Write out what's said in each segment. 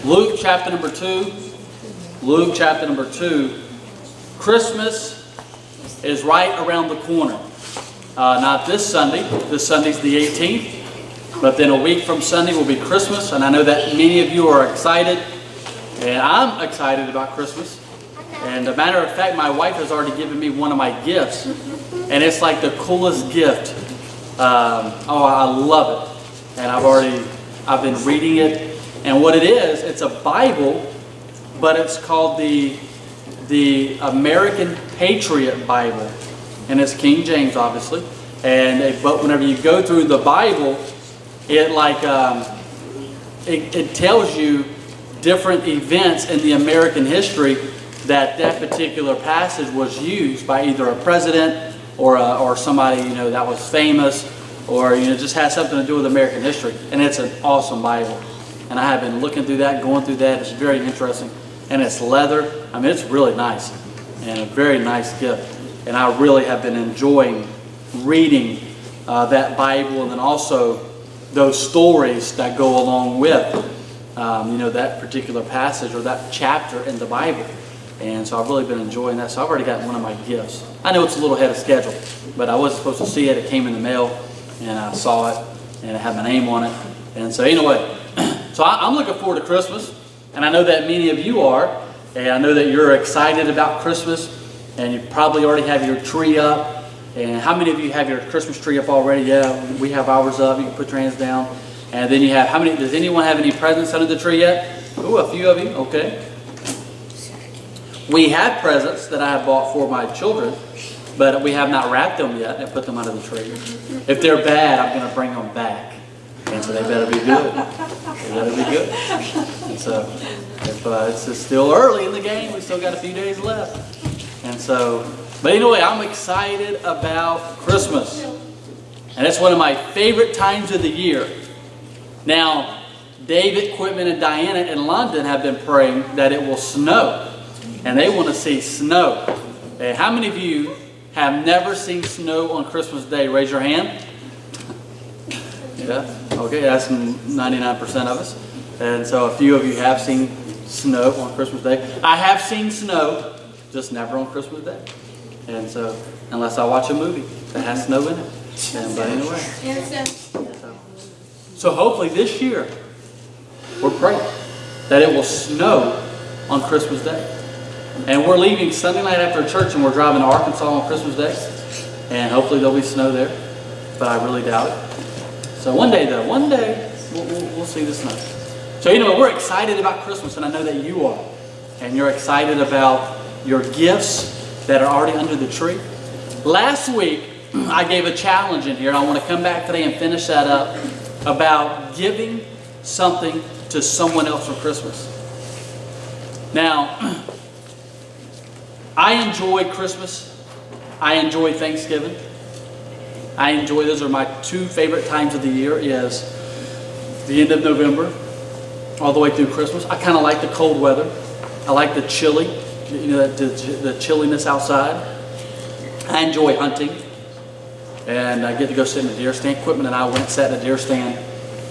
Luke chapter number 2. Luke chapter number 2. Christmas is right around the corner. Not this Sunday. This Sunday's the 18th. But then a week from Sunday will be Christmas. And I know that many of you are excited. And I'm excited about Christmas. And as a matter of fact, my wife has already given me one of my gifts. And it's like the coolest gift. I love it. And I've been reading it. And what it is, it's a Bible, but it's called the American Patriot Bible. And it's King James, obviously. But whenever you go through the Bible, it tells you different events in the American history that particular passage was used by either a president or somebody that was famous, or just has something to do with American history. And it's an awesome Bible. And I have been looking through that, going through that. It's very interesting. And it's leather. I mean, it's really nice. And a very nice gift. And I really have been enjoying reading that Bible, and then also those stories that go along with that particular passage or that chapter in the Bible. And so I've really been enjoying that. So I've already gotten one of my gifts. I know it's a little ahead of schedule, but I wasn't supposed to see it. It came in the mail, and I saw it, and it had my name on it. And so anyway, so I'm looking forward to Christmas, and I know that many of you are, and I know that you're excited about Christmas, and you probably already have your tree up. And how many of you have your Christmas tree up already? Yeah, we have ours up. You can put your hands down. And then you have, does anyone have any presents under the tree yet? Ooh, a few of you, okay. We have presents that I have bought for my children, but we have not wrapped them yet and put them under the tree. If they're bad, I'm going to bring them back. And so they better be good. They better be good. And so if it's still early in the game, we still got a few days left. And so, but anyway, I'm excited about Christmas. And it's one of my favorite times of the year. Now, David, Quitman, and Diana in London have been praying that it will snow. And they want to see snow. And how many of you have never seen snow on Christmas Day? Raise your hand. Yeah. Okay, that's 99% of us. And so a few of you have seen snow on Christmas Day. I have seen snow, just never on Christmas Day. And so, unless I watch a movie that has snow in it. But anyway. So hopefully this year, we're praying that it will snow on Christmas Day. And we're leaving Sunday night after church, and we're driving to Arkansas on Christmas Day. And hopefully there'll be snow there. But I really doubt it. So one day we'll see the snow. So we're excited about Christmas, and I know that you are. And you're excited about your gifts that are already under the tree. Last week, I gave a challenge in here, and I want to come back today and finish that up, about giving something to someone else for Christmas. Now, I enjoy Christmas. I enjoy Thanksgiving. Those are my two favorite times of the year, is the end of November all the way through Christmas. I kind of like the cold weather. I like the chilly, the chilliness outside. I enjoy hunting. And I get to go sit in the deer stand. Quitman and I went and sat in a deer stand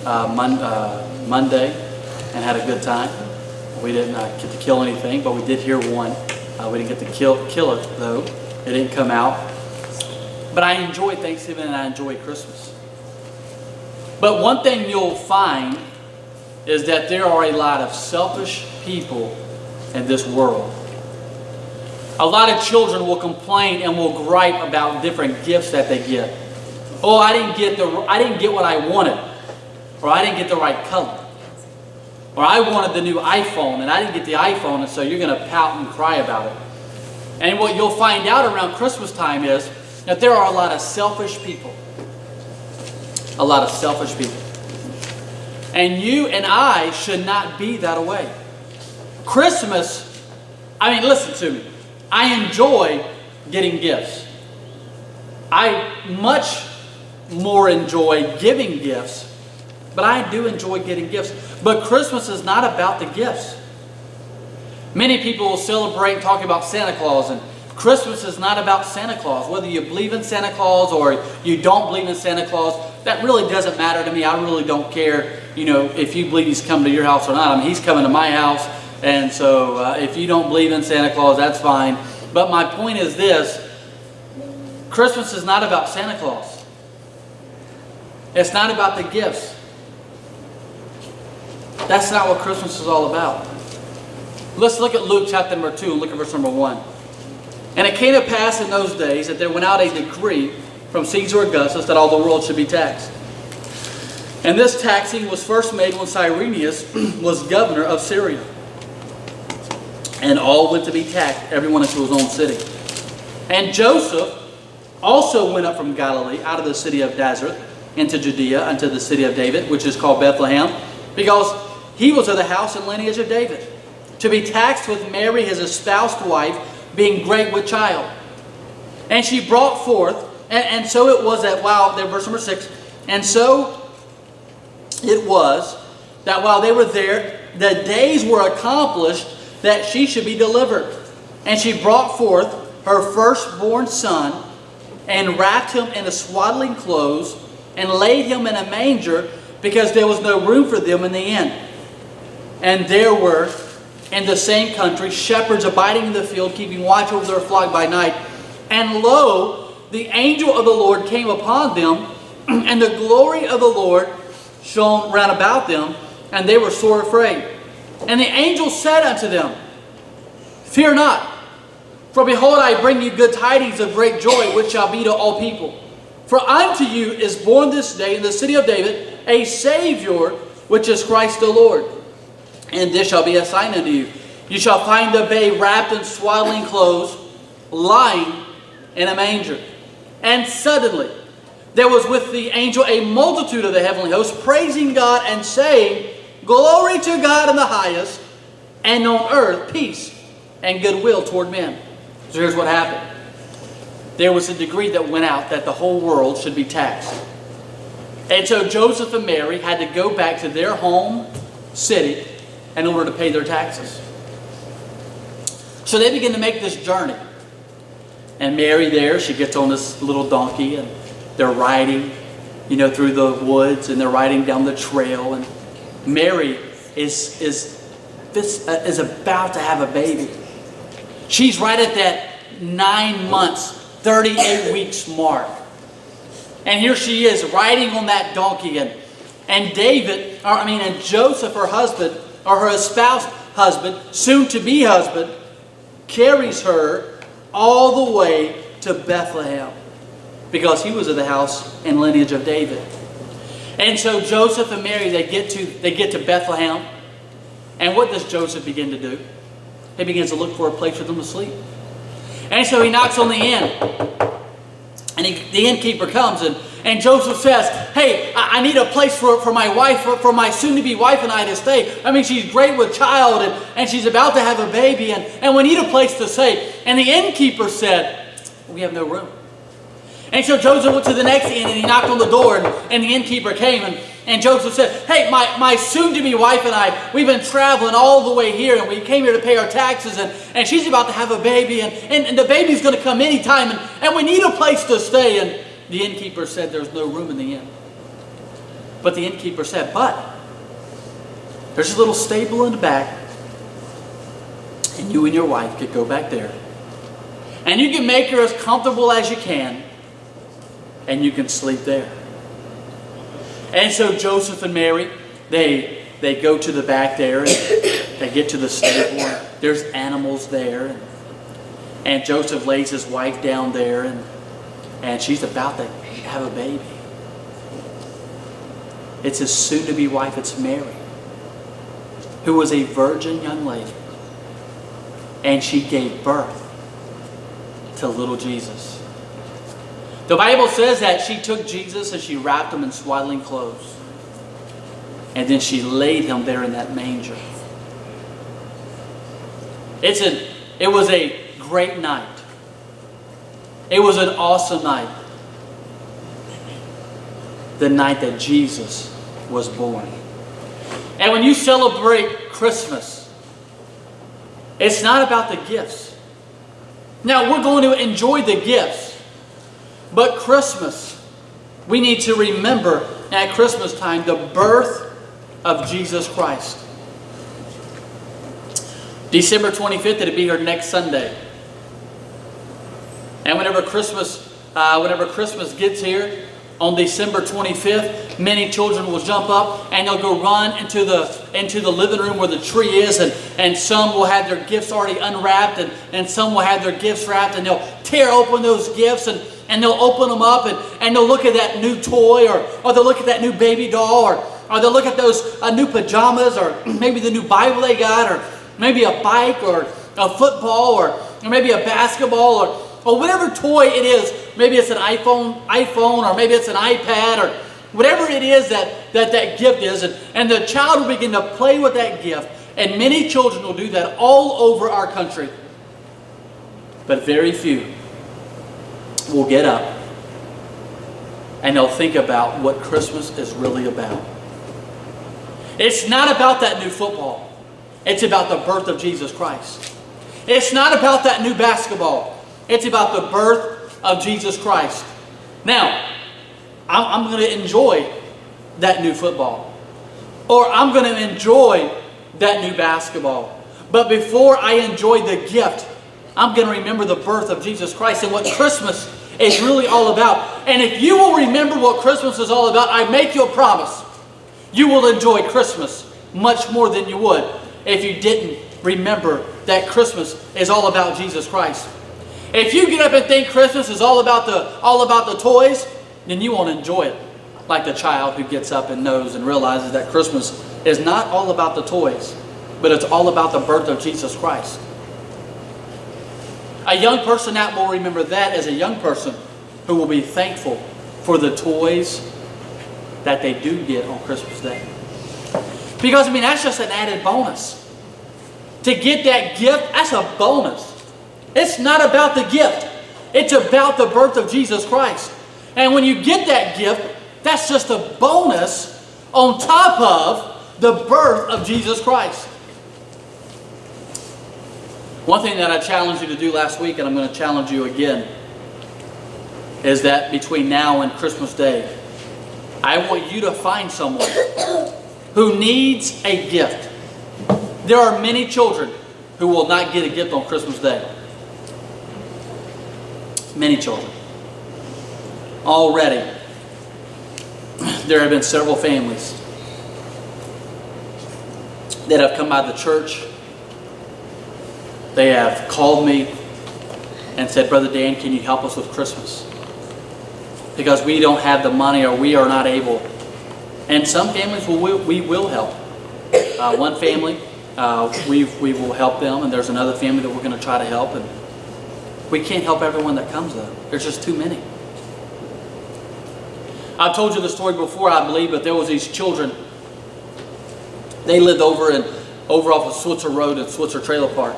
Monday and had a good time. We didn't get to kill anything, but we did hear one. We didn't get to kill it, though. It didn't come out. But I enjoy Thanksgiving and I enjoy Christmas. But one thing you'll find is that there are a lot of selfish people in this world. A lot of children will complain and will gripe about different gifts that they get. Oh, I didn't get what I wanted, or I didn't get the right color, or I wanted the new iPhone and I didn't get the iPhone, and so you're going to pout and cry about it. And what you'll find out around Christmas time is that there are a lot of selfish people. A lot of selfish people. And you and I should not be that way. Christmas, listen to me. I enjoy getting gifts. I much more enjoy giving gifts, but I do enjoy getting gifts. But Christmas is not about the gifts. Many people will celebrate and talk about Santa Claus, and Christmas is not about Santa Claus. Whether you believe in Santa Claus or you don't believe in Santa Claus, that really doesn't matter to me. I really don't care. if you believe he's coming to your house or not. I mean, he's coming to my house, and so if you don't believe in Santa Claus, that's fine. But my point is this: Christmas is not about Santa Claus. It's not about the gifts. That's not what Christmas is all about. Let's look at Luke chapter number 2 and look at verse number 1. And it came to pass in those days that there went out a decree from Caesar Augustus that all the world should be taxed. And this taxing was first made when Cyrenius was governor of Syria. And all went to be taxed, everyone into his own city. And Joseph also went up from Galilee, out of the city of Nazareth, into Judea, unto the city of David, which is called Bethlehem, because he was of the house and lineage of David, to be taxed with Mary, his espoused wife, being great with child. And she brought forth, and so it was that while, verse number 6, and so it was that while they were there, the days were accomplished that she should be delivered. And she brought forth her firstborn son, and wrapped him in the swaddling clothes, and laid him in a manger, because there was no room for them in the inn. And there were in the same country shepherds abiding in the field, keeping watch over their flock by night. And lo, the angel of the Lord came upon them, and the glory of the Lord shone round about them, and they were sore afraid. And the angel said unto them, Fear not, for behold, I bring you good tidings of great joy, which shall be to all people. For unto you is born this day in the city of David a Savior, which is Christ the Lord. And this shall be a sign unto you. You shall find the babe wrapped in swaddling clothes, lying in a manger. And suddenly there was with the angel a multitude of the heavenly hosts, praising God and saying, Glory to God in the highest, and on earth peace and goodwill toward men. So here's what happened. There was a decree that went out that the whole world should be taxed. And so Joseph and Mary had to go back to their home city in order to pay their taxes. So they begin to make this journey. And Mary there, she gets on this little donkey, and they're riding, through the woods, and they're riding down the trail. And Mary is about to have a baby. She's right at that 9 months, 38 weeks mark. And here she is riding on that donkey, and Joseph, her husband, or her espoused husband, soon to be husband, carries her all the way to Bethlehem, because he was of the house and lineage of David. And so Joseph and Mary, they get to Bethlehem, and what does Joseph begin to do? He begins to look for a place for them to sleep. And so he knocks on the inn, and the innkeeper comes, and Joseph says, Hey, I need a place for my wife, for my soon-to-be wife and I to stay. I mean, she's great with child, and she's about to have a baby, and we need a place to stay. And the innkeeper said, We have no room. And so Joseph went to the next inn, and he knocked on the door, and the innkeeper came, and Joseph said, Hey, my soon-to-be wife and I, we've been traveling all the way here, and we came here to pay our taxes, and she's about to have a baby, and the baby's going to come anytime, and we need a place to stay. And the innkeeper said there's no room in the inn. But the innkeeper said, But there's a little stable in the back, and you and your wife could go back there, and you can make her as comfortable as you can, and you can sleep there. And so Joseph and Mary, they go to the back there, and they get to the stable, and there's animals there, and Joseph lays his wife down there, and she's about to have a baby. It's his soon-to-be wife, it's Mary, who was a virgin young lady, and she gave birth to little Jesus. The Bible says that she took Jesus and she wrapped him in swaddling clothes. And then she laid him there in that manger. It was a great night. It was an awesome night. The night that Jesus was born. And when you celebrate Christmas, it's not about the gifts. Now, we're going to enjoy the gifts. But Christmas, we need to remember at Christmas time the birth of Jesus Christ. December 25th, it'll be here next Sunday. And whenever Christmas gets here, on December 25th, many children will jump up and they'll go run into the living room where the tree is, and some will have their gifts already unwrapped, and some will have their gifts wrapped, and they'll tear open those gifts, and they'll open them up, and they'll look at that new toy, or they'll look at that new baby doll, or they'll look at those new pajamas, or maybe the new Bible they got, or maybe a bike, or a football, or maybe a basketball, or whatever toy it is. Maybe it's an iPhone, or maybe it's an iPad, or whatever it is that gift is. And the child will begin to play with that gift. And many children will do that all over our country. But very few will get up and they'll think about what Christmas is really about. It's not about that new football. It's about the birth of Jesus Christ. It's not about that new basketball. It's about the birth of Jesus Christ. Now, I'm going to enjoy that new football. Or I'm going to enjoy that new basketball. But before I enjoy the gift, I'm going to remember the birth of Jesus Christ and what Christmas is really all about. And if you will remember what Christmas is all about, I make you a promise. You will enjoy Christmas much more than you would if you didn't remember that Christmas is all about Jesus Christ. If you get up and think Christmas is all about the toys, then you won't enjoy it like the child who gets up and knows and realizes that Christmas is not all about the toys, but it's all about the birth of Jesus Christ. A young person that will remember that as a young person who will be thankful for the toys that they do get on Christmas Day. Because, that's just an added bonus. To get that gift, that's a bonus. It's not about the gift. It's about the birth of Jesus Christ. And when you get that gift, that's just a bonus on top of the birth of Jesus Christ. One thing that I challenged you to do last week, and I'm going to challenge you again, is that between now and Christmas Day, I want you to find someone who needs a gift. There are many children who will not get a gift on Christmas Day. Many children. Already, there have been several families that have come by the church. They have called me and said, Brother Dan, can you help us with Christmas? Because we don't have the money, or we are not able. And some families we will help. One family, we will help them, and there's another family that we're going to try to help. And we can't help everyone that comes, though. There's just too many. I've told you the story before, I believe, but there was these children. They lived over off of Switzer Road at Switzer Trailer Park.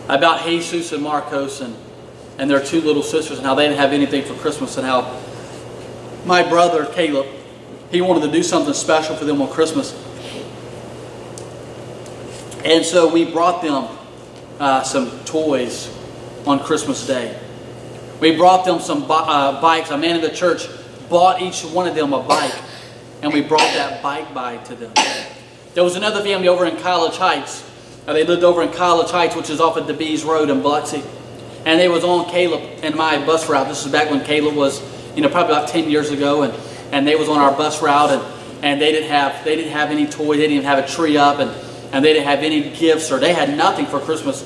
About Jesus and Marcos and their two little sisters, and how they didn't have anything for Christmas, and how my brother, Caleb, he wanted to do something special for them on Christmas. And so we brought them some toys on Christmas Day. We brought them some bikes. A man in the church bought each one of them a bike, and we brought that bike by to them. There was another family over in College Heights. They lived over in College Heights, which is off of DeBees Road in Biloxi. And they was on Caleb and my bus route. This is back when Caleb was, probably about 10 years ago, and they was on our bus route, and they didn't have any toys. They didn't even have a tree up, and they didn't have any gifts, or they had nothing for Christmas.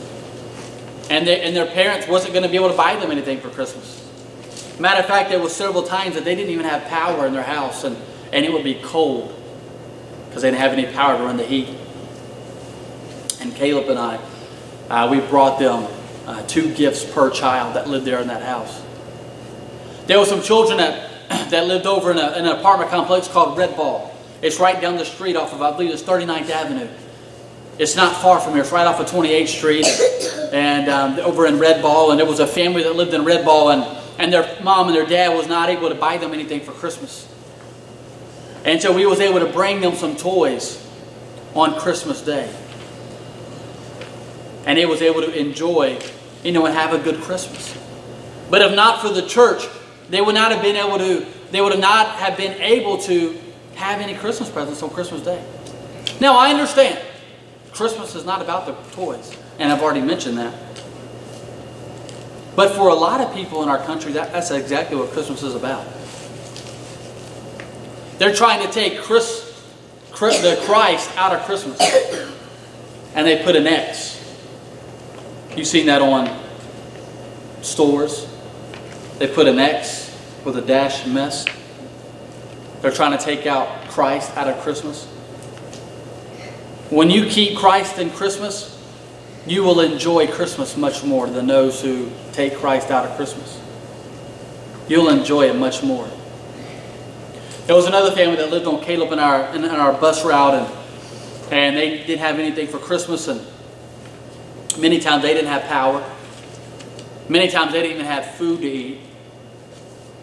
And their parents wasn't going to be able to buy them anything for Christmas. Matter of fact, there was several times that they didn't even have power in their house, and it would be cold because they didn't have any power to run the heat. And Caleb and I, we brought them 2 gifts per child that lived there in that house. There were some children that lived over in an apartment complex called Red Ball. It's right down the street off of, I believe it's 39th Avenue. It's not far from here. It's right off of 28th Street and over in Red Ball. And there was a family that lived in Red Ball, and their mom and their dad was not able to buy them anything for Christmas. And so we was able to bring them some toys on Christmas Day. And they was able to enjoy, and have a good Christmas. But if not for the church, they would not have been able to have any Christmas presents on Christmas Day. Now, I understand Christmas is not about the toys, and I've already mentioned that. But for a lot of people in our country, that's exactly what Christmas is about. They're trying to take the Christ out of Christmas, and they put an X. You've seen that on stores. They put an X with a dash miss. They're trying to take out Christ out of Christmas. When you keep Christ in Christmas, you will enjoy Christmas much more than those who take Christ out of Christmas. You'll enjoy it much more. There was another family that lived on Caleb in our bus route, and they didn't have anything for Christmas, and many times they didn't have power. Many times they didn't even have food to eat.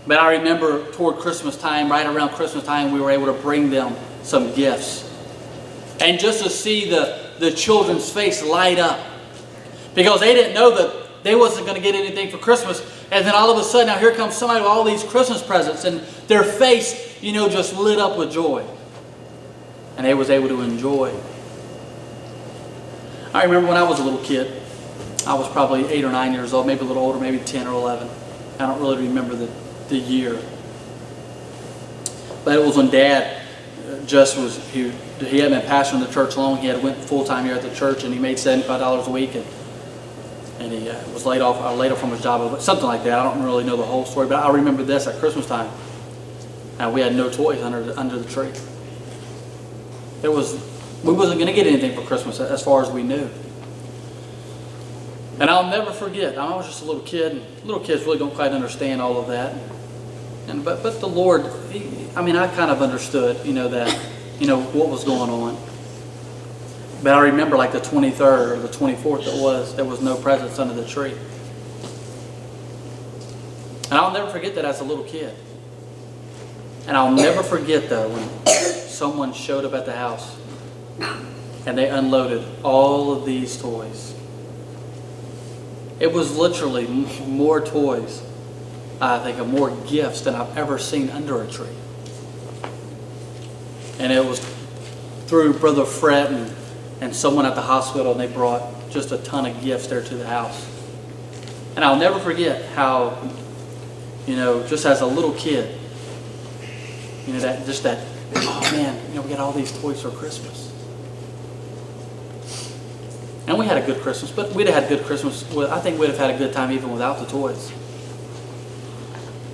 But I remember toward Christmas time, right around Christmas time, we were able to bring them some gifts. And just to see the children's face light up. Because they didn't know that they wasn't going to get anything for Christmas. And then all of a sudden, now here comes somebody with all these Christmas presents. And their face, just lit up with joy. And they was able to enjoy. I remember when I was a little kid. I was probably 8 or 9 years old, maybe a little older, maybe 10 or 11. I don't really remember the year. But it was when Dad he had been pastoring the church long. He had went full-time here at the church, and he made $75 a week, and he was laid off from his job, something like that. I don't really know the whole story, but I remember this at Christmas time. We had no toys under the tree. We wasn't going to get anything for Christmas as far as we knew. And I'll never forget, I was just a little kid, and little kids really don't quite understand all of that. But the Lord, I kind of understood, what was going on. But I remember like the 23rd or the 24th there was no presents under the tree. And I'll never forget that as a little kid. And I'll never forget though when someone showed up at the house and they unloaded all of these toys. It was literally more toys, I think, of more gifts than I've ever seen under a tree. And it was through Brother Fred and someone at the hospital, and they brought just a ton of gifts there to the house. And I'll never forget how, just as a little kid, oh man, we got all these toys for Christmas. And we had a good Christmas, but we'd have had a good Christmas. I think we'd have had a good time even without the toys.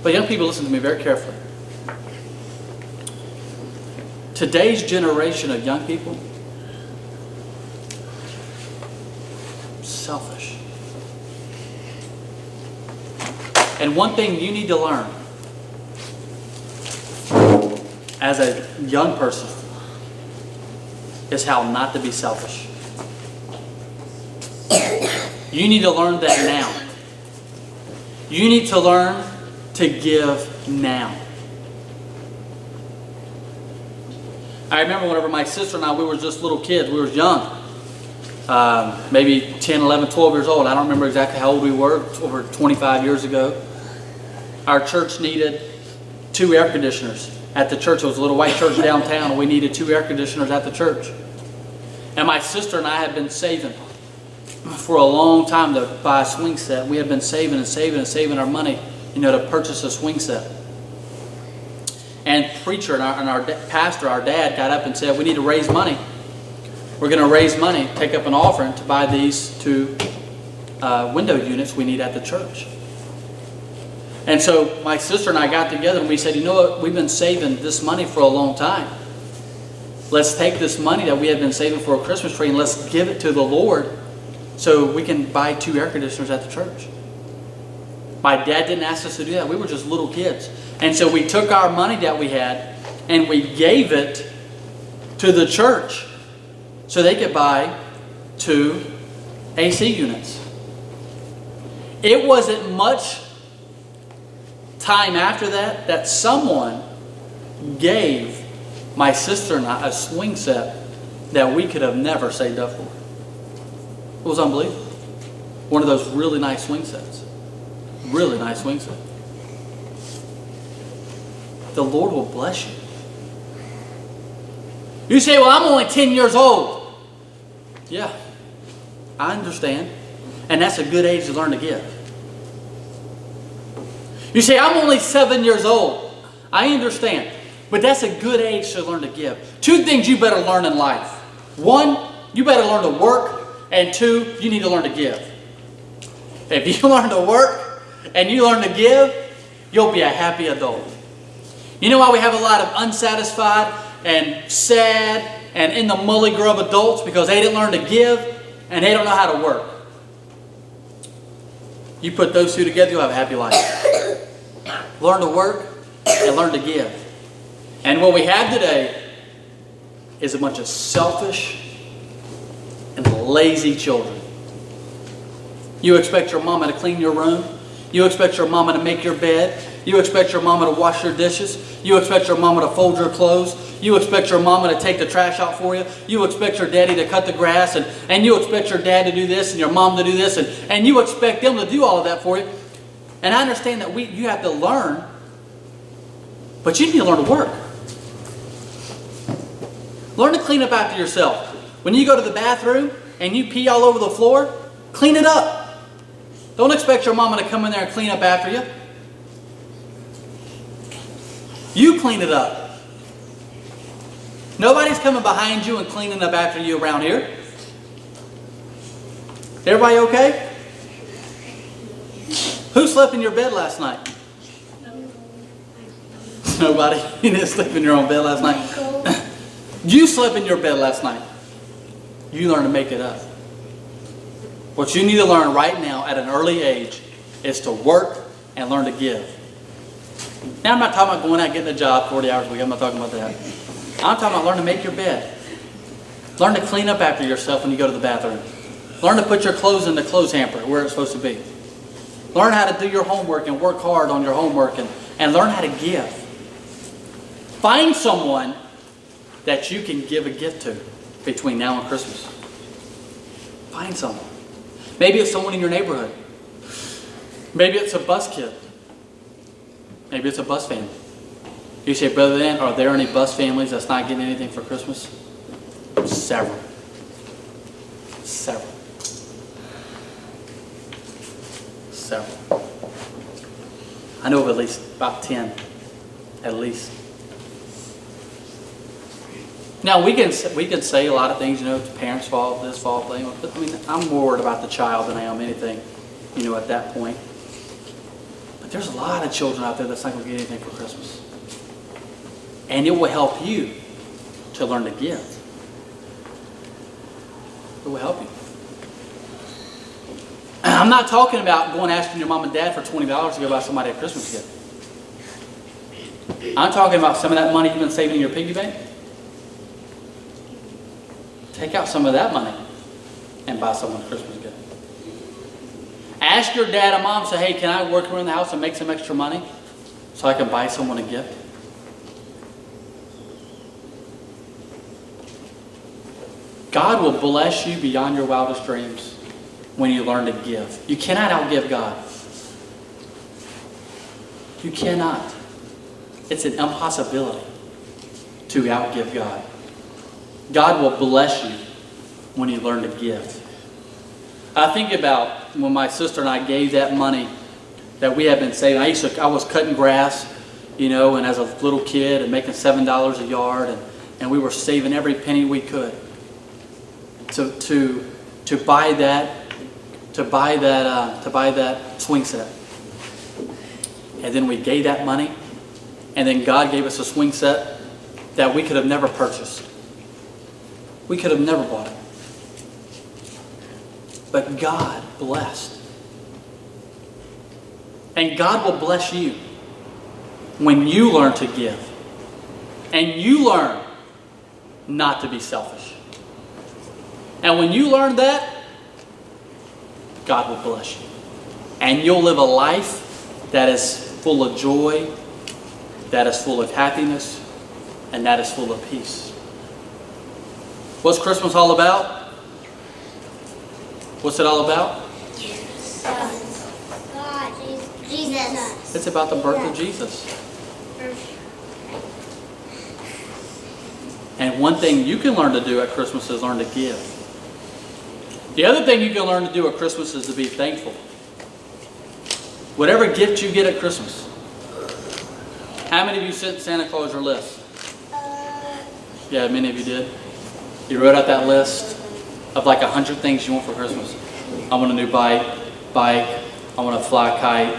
But young people, listen to me very carefully. Today's generation of young people, selfish. And one thing you need to learn as a young person is how not to be selfish. You need to learn that now. You need to learn to give now. I remember whenever my sister and I, we were just little kids. We were young. Maybe 10, 11, 12 years old. I don't remember exactly how old we were, over 25 years ago. Our church needed 2 air conditioners at the church. It was a little white church downtown, and we needed 2 air conditioners at the church. And my sister and I had been saving for a long time to buy a swing set. We had been saving and saving and saving our money, to purchase a swing set. And preacher and our pastor, our dad, got up and said, we need to raise money. We're going to raise money, take up an offering to buy these 2 window units we need at the church. And so my sister and I got together and we said, what? We've been saving this money for a long time. Let's take this money that we have been saving for a Christmas tree and let's give it to the Lord so we can buy 2 air conditioners at the church. My dad didn't ask us to do that. We were just little kids. And so we took our money that we had and we gave it to the church so they could buy 2 AC units. It wasn't much time after that someone gave my sister and I a swing set that we could have never saved up for. It was unbelievable. One of those really nice swing sets. Really nice swing set. The Lord will bless you. You say, well, I'm only 10 years old. Yeah, I understand. And that's a good age to learn to give. You say, I'm only 7 years old. I understand. But that's a good age to learn to give. Two things you better learn in life. One, you better learn to work. And two, you need to learn to give. If you learn to work and you learn to give, you'll be a happy adult. You know why we have a lot of unsatisfied and sad and in the mully grub adults? Because they didn't learn to give and they don't know how to work. You put those two together, you'll have a happy life. Learn to work and learn to give. And what we have today is a bunch of selfish and lazy children. You expect your mama to clean your room. You expect your mama to make your bed. You expect your mama to wash your dishes. You expect your mama to fold your clothes. You expect your mama to take the trash out for you. You expect your daddy to cut the grass. And you expect your dad to do this and your mom to do this. And you expect them to do all of that for you. And I understand that you have to learn. But you need to learn to work. Learn to clean up after yourself. When you go to the bathroom and you pee all over the floor, clean it up. Don't expect your mama to come in there and clean up after you. You clean it up. Nobody's coming behind you and cleaning up after you around here. Everybody okay? Who slept in your bed last night? Nobody? You didn't sleep in your own bed last night? You slept in your bed last night. You learn to make it up. What you need to learn right now at an early age is to work and learn to give. Now I'm not talking about going out and getting a job 40 hours a week. I'm not talking about that. I'm talking about learn to make your bed. Learn to clean up after yourself when you go to the bathroom. Learn to put your clothes in the clothes hamper where it's supposed to be. Learn how to do your homework and work hard on your homework and learn how to give. Find someone that you can give a gift to between now and Christmas. Find someone. Maybe it's someone in your neighborhood. Maybe it's a bus kid. Maybe it's a bus family. You say, Brother Dan, are there any bus families that's not getting anything for Christmas? Several. Several. I know of at least about 10. At least. Now, we can say a lot of things, it's parents' fault, this fault, but I mean, I'm more worried about the child than I am anything, at that point. But there's a lot of children out there that's not going to get anything for Christmas. And it will help you to learn to give. It will help you. I'm not talking about going asking your mom and dad for $20 to go buy somebody a Christmas gift. I'm talking about some of that money you've been saving in your piggy bank. Take out some of that money and buy someone a Christmas gift. Ask your dad and mom, say, hey, can I work around the house and make some extra money so I can buy someone a gift? God will bless you beyond your wildest dreams when you learn to give. You cannot outgive God. You cannot. It's an impossibility to outgive God. God will bless you when you learn to give. I think about when my sister and I gave that money that we had been saving. I was cutting grass, and as a little kid and making $7 a yard, and we were saving every penny we could to buy that swing set. And then we gave that money, and then God gave us a swing set that we could have never purchased. We could have never bought it. But God blessed. And God will bless you when you learn to give. And you learn not to be selfish. And when you learn that, God will bless you. And you'll live a life that is full of joy, that is full of happiness, and that is full of peace. What's Christmas all about? What's it all about? Jesus. It's about the birth of Jesus. And one thing you can learn to do at Christmas is learn to give. The other thing you can learn to do at Christmas is to be thankful. Whatever gift you get at Christmas. How many of you sent Santa Claus your list? Yeah, many of you did. You wrote out that list of like 100 things you want for Christmas. I want a new bike. I want a fly kite.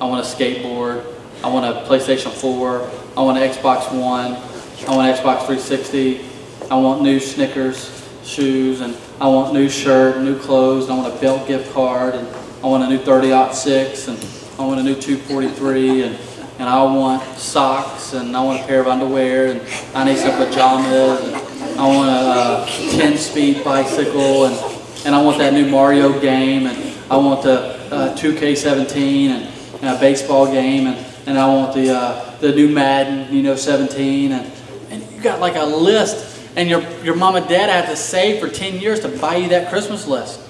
I want a skateboard. I want a PlayStation 4. I want an Xbox One. I want an Xbox 360. I want new Snickers shoes, and I want new shirt, new clothes. And I want a belt gift card, and I want a new 30-06, and I want a new 243, and I want socks, and I want a pair of underwear, and I need some pajamas, and I want a 10-speed bicycle, and I want that new Mario game, and I want the 2K17 and a baseball game, and I want the new Madden, 17, and you got like a list, and your mom and dad have to save for 10 years to buy you that Christmas list.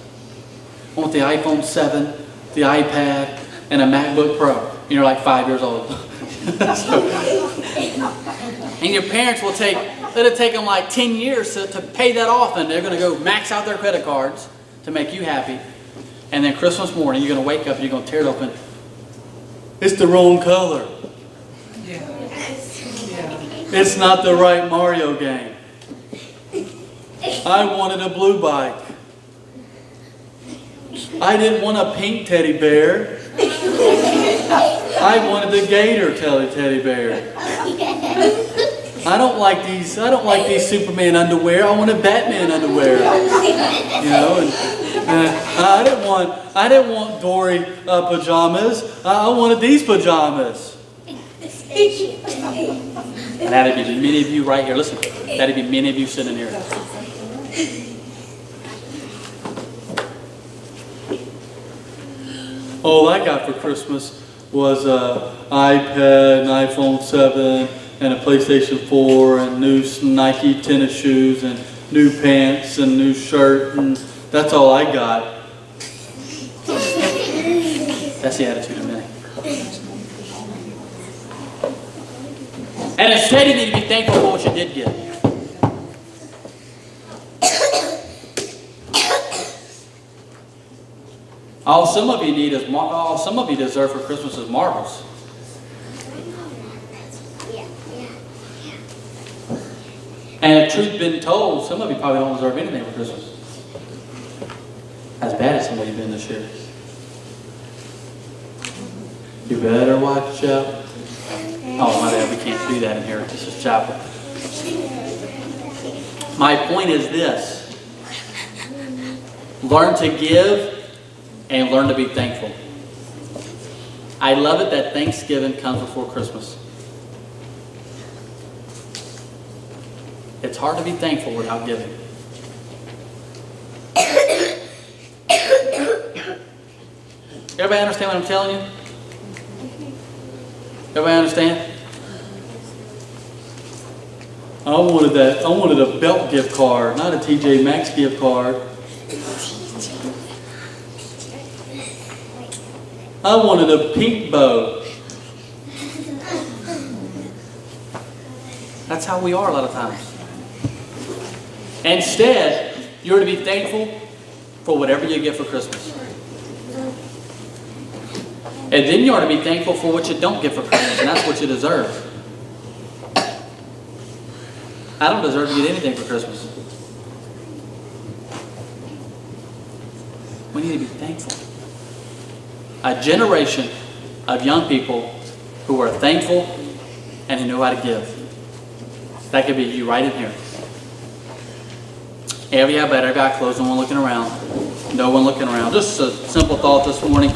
I want the iPhone 7, the iPad, and a MacBook Pro. And you're like 5 years old. And your parents will let it take them like 10 years to pay that off, and they're going to go max out their credit cards to make you happy. And then Christmas morning, you're going to wake up and you're going to tear it open. It's the wrong color. It's not the right Mario game. I wanted a blue bike. I didn't want a pink teddy bear. I wanted the gator teddy bear. I don't like these Superman underwear. I wanted Batman underwear. I didn't want Dory pajamas. I wanted these pajamas. And that'd be many of you right here. Listen, that'd be many of you sitting here. All I got for Christmas was an iPad, an iPhone 7, and a PlayStation 4, and new Nike tennis shoes, and new pants, and new shirt, and that's all I got. That's the attitude of many. And instead you need to be thankful for what you did get. All some of you deserve for Christmas is marbles. And if truth been told, some of you probably don't deserve anything for Christmas. As bad as some of you been this year. You better watch out. Oh, my bad, we can't do that in here. This is chapel. My point is this. Learn to give and learn to be thankful. I love it that Thanksgiving comes before Christmas. It's hard to be thankful without giving. Everybody understand what I'm telling you? Everybody understand? I wanted a belt gift card, not a TJ Maxx gift card. I wanted a pink bow. That's how we are a lot of times. Instead, you're to be thankful for whatever you get for Christmas. And then you are to be thankful for what you don't get for Christmas, and that's what you deserve. I don't deserve to get anything for Christmas. We need to be thankful. A generation of young people who are thankful and who know how to give. That could be you right in here. Every eye better, every eye closed, no one looking around. No one looking around. Just a simple thought this morning.